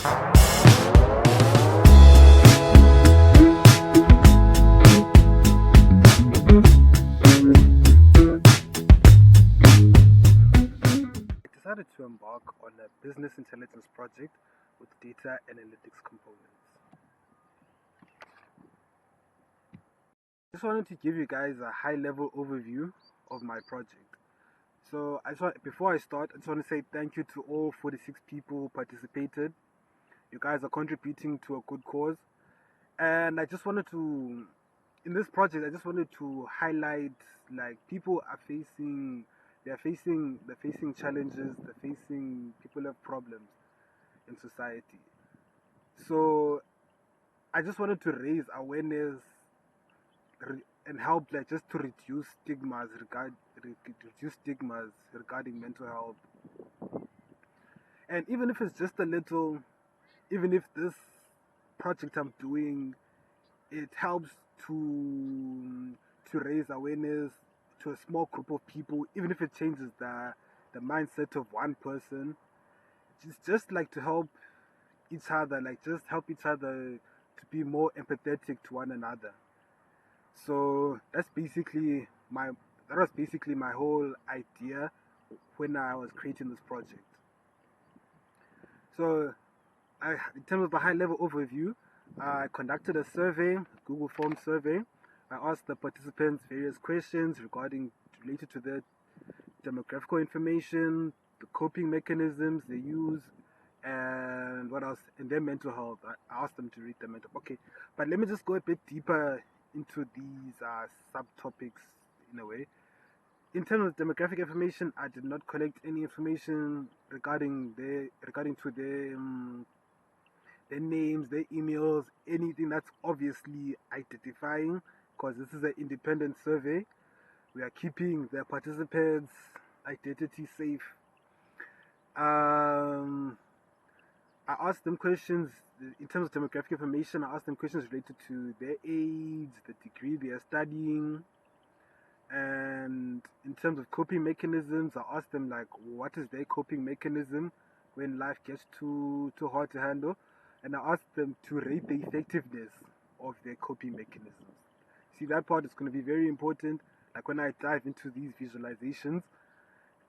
I decided to embark on a business intelligence project with data analytics components. Just wanted to give you guys a high level overview of my project. So before I start, I just want to say thank you to all 46 people who participated. You guys are contributing to a good cause. And in this project, I just wanted to highlight like they're facing challenges, people have problems in society. So I just wanted to raise awareness and help like just to reduce stigmas regarding mental health. And even if it's just a little, even if this project I'm doing it helps to raise awareness to a small group of people, even if it changes the mindset of one person, just like to help each other, like just help each other to be more empathetic to one another. So that was basically my whole idea when I was creating this project. So in terms of the high level overview, I conducted a survey, Google Form survey. I asked the participants various questions related to their demographical information, the coping mechanisms they use, and what else, and their mental health. I asked them to read their mental. Okay, but let me just go a bit deeper into these subtopics in a way. In terms of demographic information, I did not collect any information regarding to their names, their emails, anything that's obviously identifying, because this is an independent survey. We are keeping the participants' identity safe. I asked them questions in terms of demographic information. I asked them questions related to their age, the degree they are studying, and in terms of coping mechanisms, I asked them like, what is their coping mechanism when life gets too hard to handle, and I asked them to rate the effectiveness of their coping mechanisms. See, that part is going to be very important, like when I dive into these visualizations.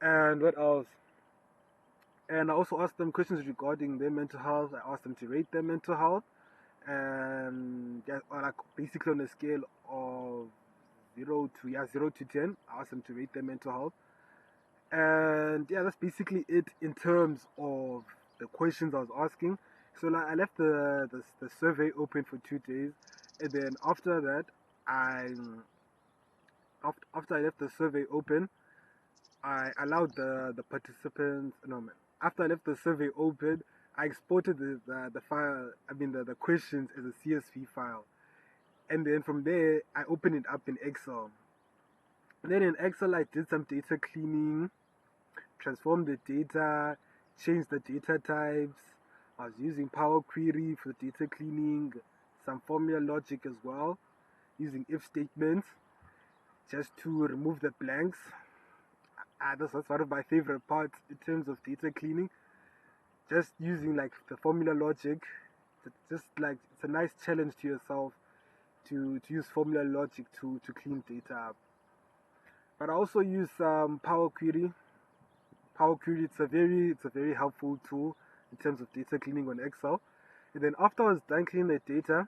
And what else? And I also asked them questions regarding their mental health. I asked them to rate their mental health, and yeah, or like basically on a scale of 0 to 10. I asked them to rate their mental health, and yeah, that's basically it in terms of the questions I was asking. So like I left the survey open for 2 days, and then after that, after I left the survey open, I allowed the participants. No man. After I left the survey open, I exported the file. I mean the questions as a CSV file, and then from there I opened it up in Excel. And then in Excel I did some data cleaning, transformed the data, changed the data types. I was using Power Query for the data cleaning, some formula logic as well, using if statements just to remove the blanks. That's one of my favorite parts in terms of data cleaning. Just using like the formula logic, just like it's a nice challenge to yourself to use formula logic to clean data up. But I also use Power Query. Power Query it's a very helpful tool in terms of data cleaning on Excel. And then after I was done cleaning the data,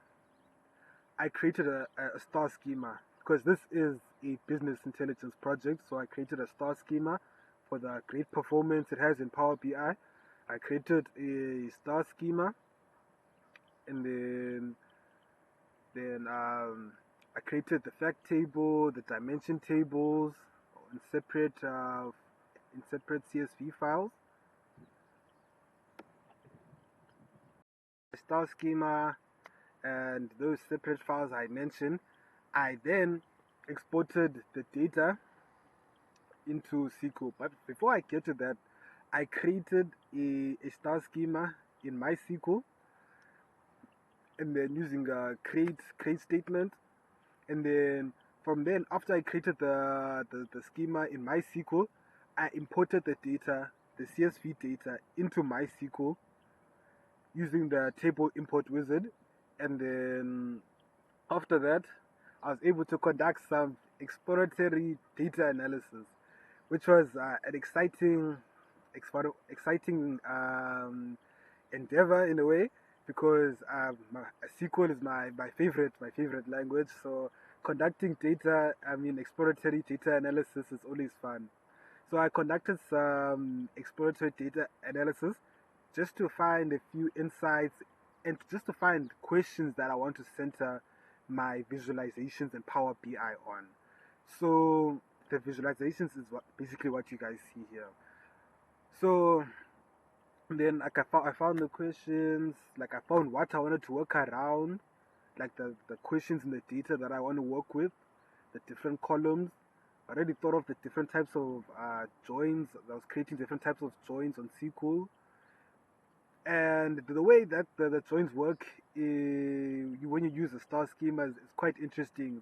I created a star schema because this is a business intelligence project. So I created a star schema for the great performance it has in Power BI. I created a star schema, and then I created the fact table, the dimension tables in separate CSV files. The star schema and those separate files I mentioned. I then exported the data into SQL. But before I get to that, I created a star schema in MySQL, and then using a create statement, and then from then after I created the schema in MySQL, I imported the CSV data into MySQL, using the table import wizard, and then after that, I was able to conduct some exploratory data analysis, which was an exciting endeavor in a way, because SQL is my favorite language. So conducting exploratory data analysis is always fun. So I conducted some exploratory data analysis just to find a few insights and just to find questions that I want to center my visualizations in Power BI on. So the visualizations is basically what you guys see here. So then I found the questions, like I found what I wanted to work around, like the questions in the data that I want to work with, the different columns. I already thought of the different types of joins. I was creating different types of joins on SQL. And the way that the joins work when you use the star schema is quite interesting.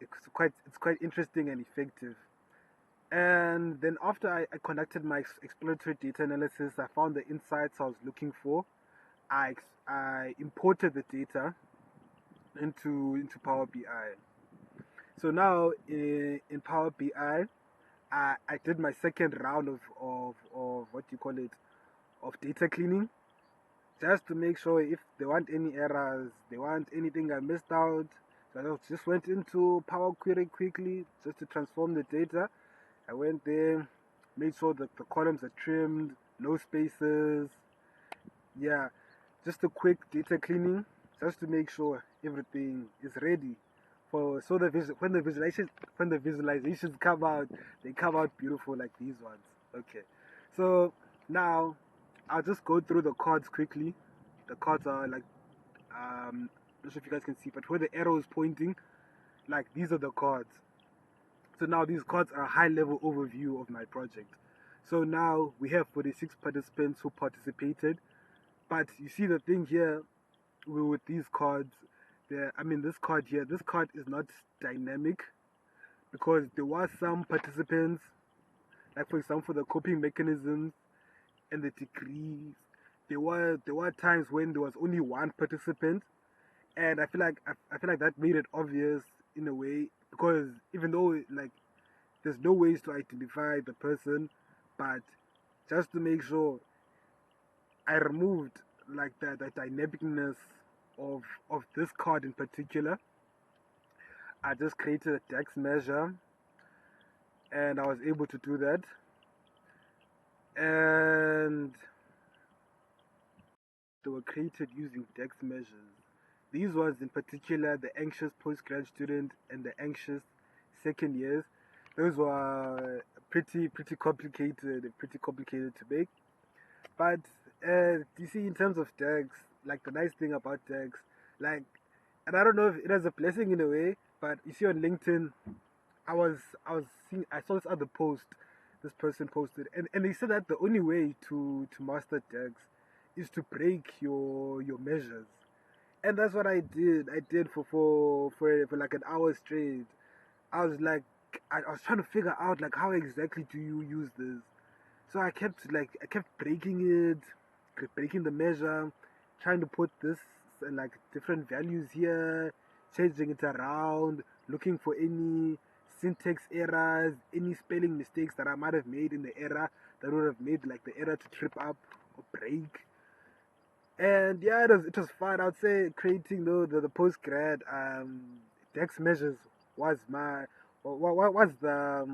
It's quite interesting and effective. And then after I conducted my exploratory data analysis, I found the insights I was looking for. I imported the data into Power BI. So now in Power BI, I did my second round of what you call it, of data cleaning, just to make sure if they want any errors, they want anything I missed out. So I just went into Power Query quickly just to transform the data. I went there, made sure that the columns are trimmed, no spaces. Yeah, just a quick data cleaning, just to make sure everything is ready for so when the visualizations come out, they come out beautiful like these ones. Okay, so now I'll just go through the cards quickly. The cards are like not sure if you guys can see, but where the arrow is pointing, like these are the cards. So now these cards are a high level overview of my project. So now we have 46 participants who participated. But you see the thing here with these cards, this card here, this card is not dynamic because there were some participants, like for example the coping mechanisms and the degrees. There were times when there was only one participant, and I feel like that made it obvious in a way, because even though like there's no ways to identify the person, but just to make sure, I removed like the dynamicness of this card in particular. I just created a text measure, and I was able to do that. And they were created using text measures. These ones in particular, the anxious postgrad student and the anxious second years, those were pretty complicated to make. But you see, in terms of tags, like the nice thing about tags, like, and I don't know if it has a blessing in a way, but you see on LinkedIn, I saw this other post, this person posted, and they said that the only way to master tags is to break your measures, and that's what I did. I did for like an hour straight. I was like, I was trying to figure out like how exactly do you use this. So I kept breaking the measure, trying to put this like different values here, changing it around, looking for any syntax errors, any spelling mistakes that I might have made in the error that would have made like the error to trip up or break. And yeah, it was fun. I'd say creating the post grad text measures was my what was the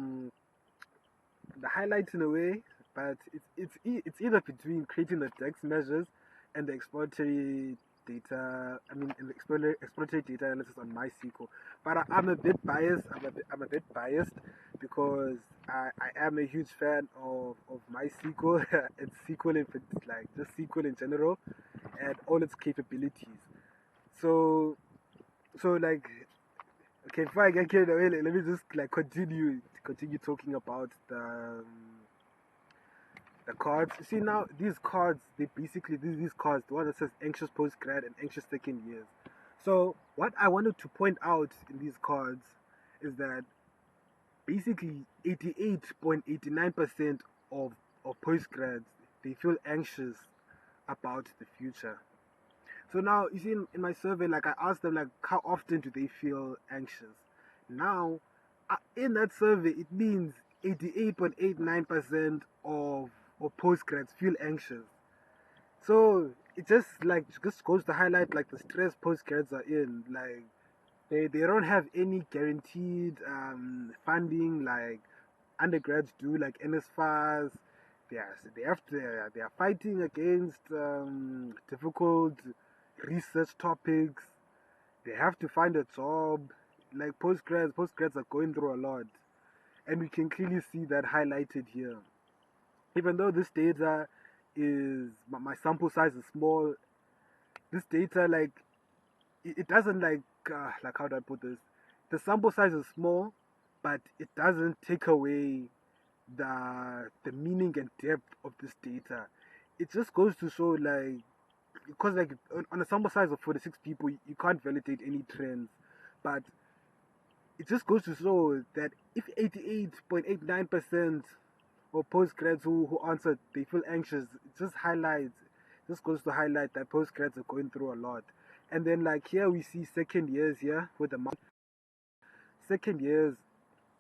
highlight in a way, but it's either between creating the text measures and the exploratory data. In the exploratory data analysis on MySQL. But I'm a bit biased. I'm a bit biased because I am a huge fan of MySQL and SQL like just SQL in general and all its capabilities. So like, okay, before I get carried away, let me just like continue talking about the cards. You see now these cards, they basically these cards, the one that says anxious postgrad and anxious second years. So what I wanted to point out in these cards is that basically 88.89% of postgrads, they feel anxious about the future. So now you see in my survey, like I asked them like how often do they feel anxious. Now, in that survey, it means 88.89% of postgrads feel anxious. So it just goes to highlight like the stress postgrads are in. Like they don't have any guaranteed funding like undergrads do, like NSFAs. They are fighting against difficult research topics. They have to find a job. Like postgrads are going through a lot, and we can clearly see that highlighted here. Even though this data is my sample size is small, this data it doesn't like how do I put this? The sample size is small, but it doesn't take away the meaning and depth of this data. It just goes to show like because like on a sample size of 46 people, you can't validate any trends, but it just goes to show that if 88.89% of postgrads who answered they feel anxious, it just goes to highlight that postgrads are going through a lot. And then like here we see second years here with the second years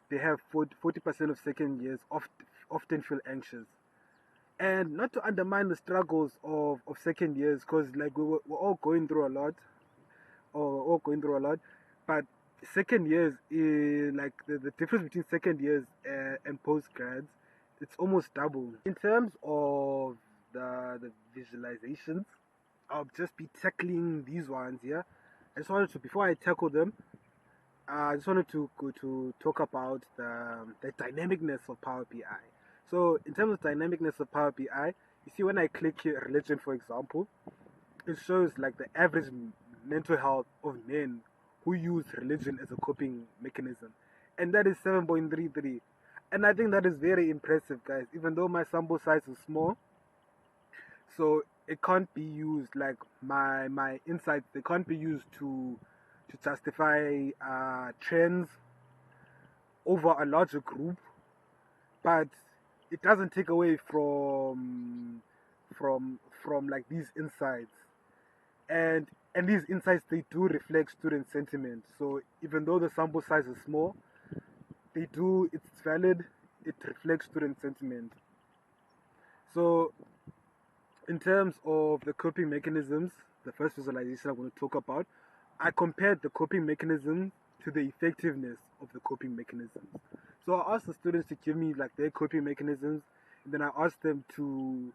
they have 40% of second years often feel anxious. And not to undermine the struggles of second years, because like we're all going through a lot, or all going through a lot, but second years is like the difference between second years and postgrads, it's almost double. In terms of the visualizations, I'll just be tackling these ones here. I just wanted to, before I tackle them, I just wanted to talk about the dynamicness of Power BI. So in terms of dynamicness of Power BI, you see when I click here, religion for example, it shows like the average mental health of men who use religion as a coping mechanism, and that is 7.33. And I think that is very impressive, guys. Even though my sample size is small, so it can't be used like my insights. They can't be used to justify trends over a larger group, but it doesn't take away from like these insights, and these insights they do reflect student sentiment. So even though the sample size is small, it's valid. It reflects student sentiment. So in terms of the coping mechanisms, the first visualization I'm going to talk about, I compared the coping mechanism to the effectiveness of the coping mechanisms. So I asked the students to give me like their coping mechanisms, and then I asked them to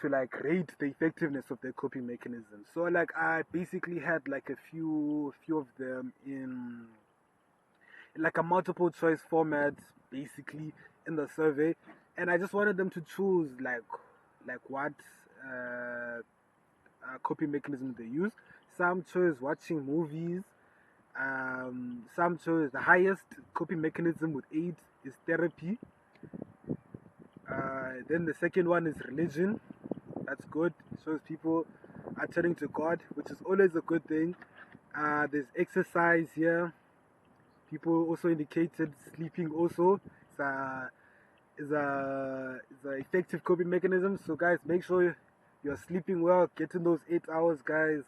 like rate the effectiveness of their coping mechanisms. So like I basically had like a few of them in like a multiple choice format basically in the survey, and I just wanted them to choose like what uh, coping mechanism they use. Some chose watching movies. Some chose the highest coping mechanism with 8 is therapy. Then the second one is religion. That's good. It shows people are turning to God, which is always a good thing. There's exercise here. People also indicated sleeping also is a effective coping mechanism. So guys, make sure you're sleeping well, getting those 8 hours, guys.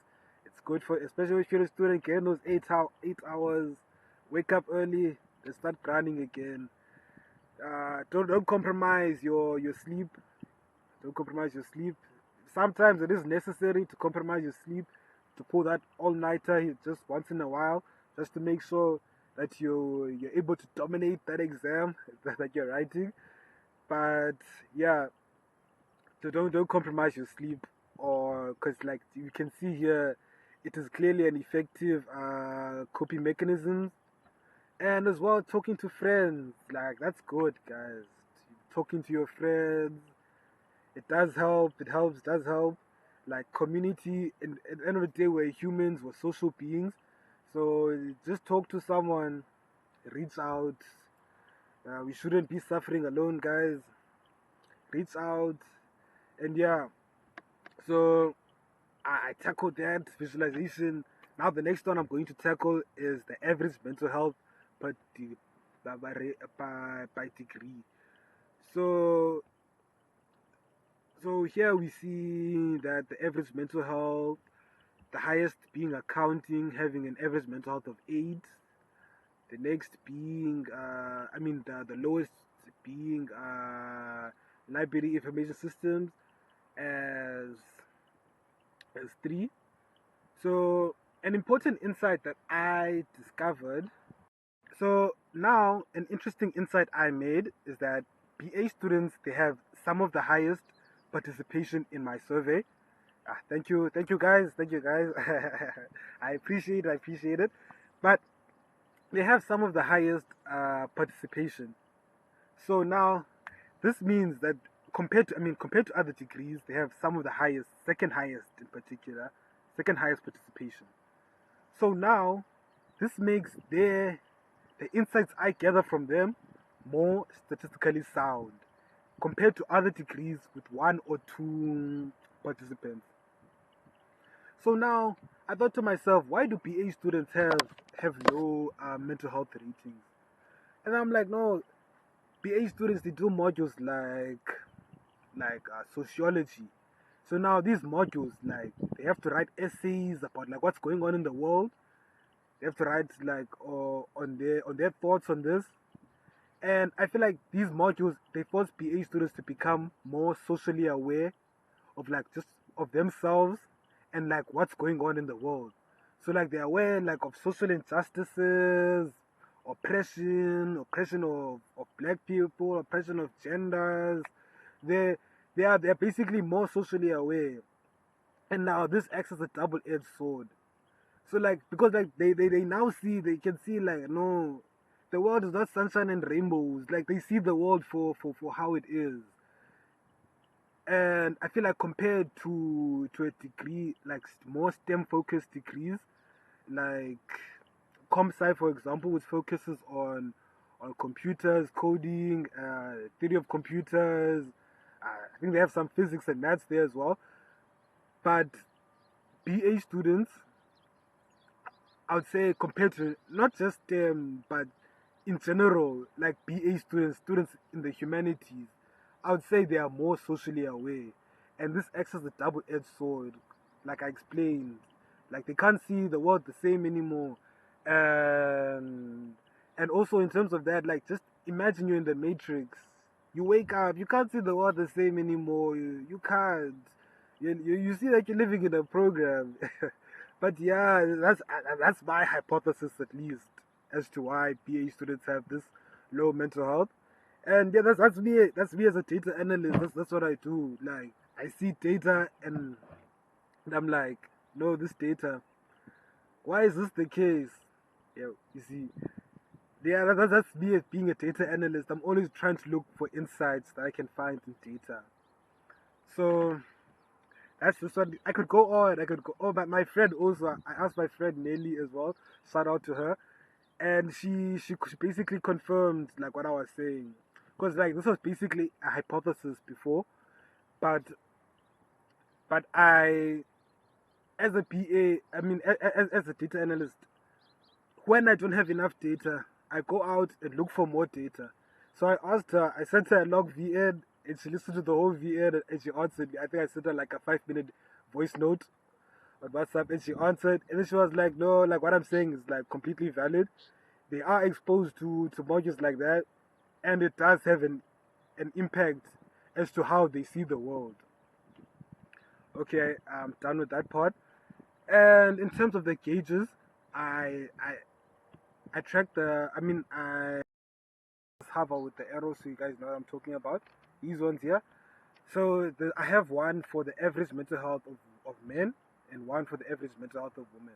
It's good for, especially if you're a student, getting those 8 hours. Wake up early, then start grinding again. Don't compromise your sleep. Don't compromise your sleep. Sometimes it is necessary to compromise your sleep, to pull that all-nighter just once in a while, just to make sure that you're able to dominate that exam that you're writing. But yeah, so don't compromise your sleep, or because like you can see here, it is clearly an effective coping mechanism. And as well, talking to friends, like that's good, guys. Talking to your friends, it does help. It helps. Does help. Like community. And at the end of the day, we're humans. We're social beings. So just talk to someone. Reach out. We shouldn't be suffering alone, guys. Reach out. And yeah. So I tackled that visualization. Now the next one I'm going to tackle is the average mental health per by degree. So So here we see that the average mental health, the highest being accounting, having an average mental health of 8. The next being, the lowest being library information systems as 3. So an important insight that I discovered. So now an interesting insight I made is that BA students, they have some of the highest participation in my survey. Thank you guys, thank you guys. I appreciate it. But they have some of the highest participation. So now this means that compared to other degrees, they have some of the highest, second highest in particular, second highest participation. So now this makes the insights I gather from them more statistically sound compared to other degrees with 1 or 2 participants. So now I thought to myself, why do BA students have low mental health ratings? And I'm like, no, BA students, they do modules like sociology. So now these modules, like, they have to write essays about like what's going on in the world. They have to write like on their thoughts on this. And I feel like these modules, they force BA students to become more socially aware of like just of themselves and like what's going on in the world. So like they're aware like of social injustices, oppression of black people, oppression of genders. They they're basically more socially aware. And now this acts as a double-edged sword. So like because like they now see, they can see like, no, the world is not sunshine and rainbows. Like they see the world for how it is. And I feel like compared to a degree like more STEM focused degrees like comp sci, for example, which focuses on computers, coding, theory of computers. I think they have some physics and maths there as well. But BA students, I would say, compared to not just STEM, but in general, like BA students, students in the humanities, I would say they are more socially aware. And this acts as a double edged sword, like I explained. Like they can't see the world the same anymore. And and also in terms of that, like just imagine you're in the matrix. You wake up, you can't see the world the same anymore. You can't. You see that you're living in a program. But yeah, that's my hypothesis at least as to why BA students have this low mental health. And yeah, that's me. That's me as a data analyst. That's what I do. Like I see data and I'm like, no, this data. Why is this the case? Yeah, you see. Yeah, that's me as being a data analyst. I'm always trying to look for insights that I can find in data. So that's just what I could go on. I could go. Oh, but my friend also. I asked my friend Nelly as well. Shout out to her, and she basically confirmed like what I was saying, because like this was basically a hypothesis before, but I, as a BA, as a data analyst, when I don't have enough data, I go out and look for more data. So I asked her. I sent her a log VN, and she listened to the whole VN, and she answered me. I think I sent her like a 5 minute voice note on WhatsApp, and she answered, and then she was like, no, like what I'm saying is like completely valid. They are exposed to modules like that, and it does have an impact as to how they see the world. Okay, I'm done with that part. And in terms of the gauges, I I I track I hover with the arrows so you guys know what I'm talking about. These ones here. So I have one for the average mental health of men and one for the average mental health of women.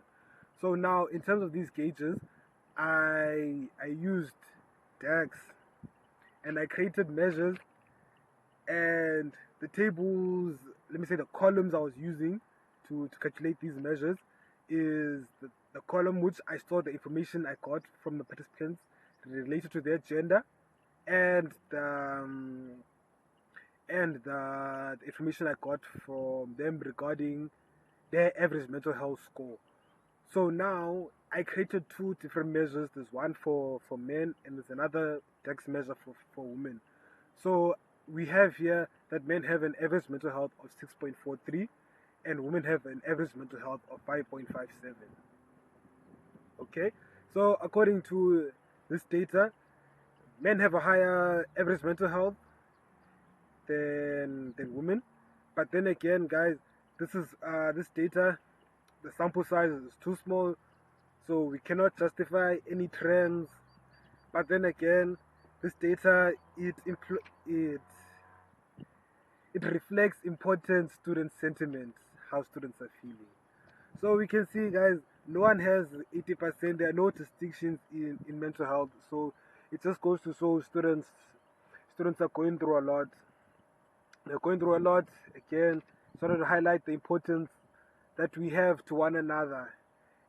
So now in terms of these gauges, I used DAX and I created measures, and the tables, let me say the columns I was using to calculate these measures is the column which I stored the information I got from the participants related to their gender, and the information I got from them regarding their average mental health score. So now I created 2 different measures. There's one for men and there's another DEX measure for women. So we have here that men have an average mental health of 6.43 and women have an average mental health of 5.57. Okay, so according to this data, men have a higher average mental health than women. But then again, guys, this data, the sample size is too small, so we cannot justify any trends. But then again, this data it reflects important student sentiment, how students are feeling. So we can see, guys, no one has 80%. There are no distinctions in mental health. So it just goes to show students are going through a lot. They're going through a lot. Again, sort of to highlight the importance that we have to one another,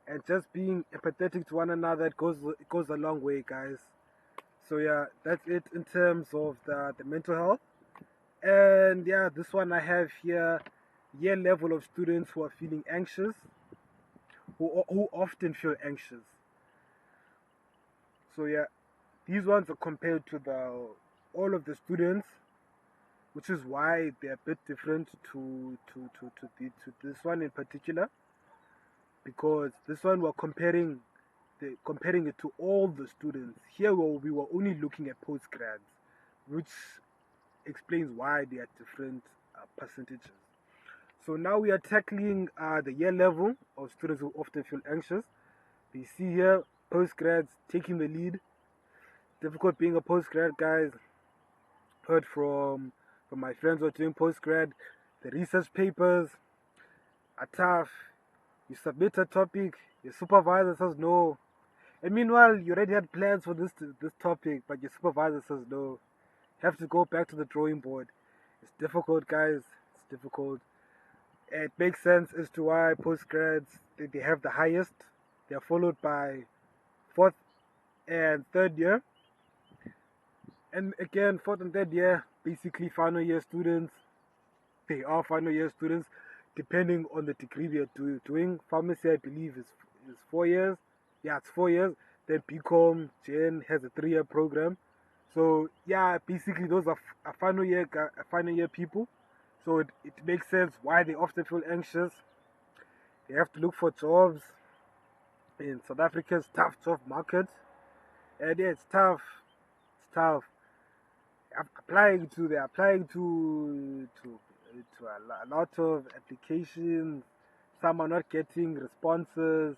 and just being empathetic to one another. It goes a long way, guys. So yeah, that's it in terms of the mental health. And yeah, this one I have here, year level of students who are feeling anxious, who often feel anxious. So yeah, these ones are compared to the all of the students, which is why they're a bit different to this one in particular, because this one we're comparing it to all the students. Here we were only looking at postgrads, which explains why they are different percentages. So now we are tackling the year level of students who often feel anxious. You see here, postgrads taking the lead. Difficult being a postgrad, guys. Heard from my friends who are doing postgrad, the research papers are tough. You submit a topic, your supervisor says no. And meanwhile, you already had plans for this topic, but your supervisor says no. You have to go back to the drawing board. It's difficult, guys. It's difficult. It makes sense as to why postgrads they have the highest. They are followed by fourth and third year. And again, fourth and third year, basically final year students. They are final year students, depending on the degree we are doing. Pharmacy, I believe, is 4 years. Yeah, it's 4 years. Then BCom, Gen has a 3-year program. So yeah, basically those are final year people. So it makes sense why they often feel anxious. They have to look for jobs in South Africa's tough job market. And yeah, it's tough. It's tough. They're applying to a lot of applications. Some are not getting responses.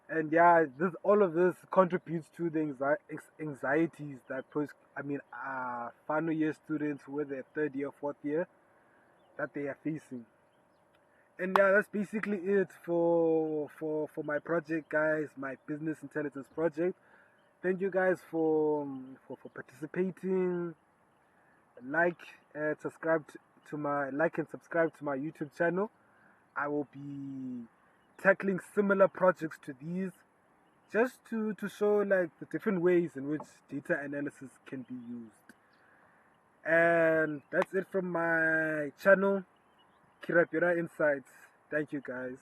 And yeah, all of this contributes to the anxieties that final year students, whether third year, fourth year, that they are facing. And yeah, that's basically it for my project, guys. My business intelligence project. Thank you guys for participating. Like and subscribe to my YouTube channel. I will be tackling similar projects to these, just to show like the different ways in which data analysis can be used. And that's it from my channel, Kirapira Insights. Thank you, guys.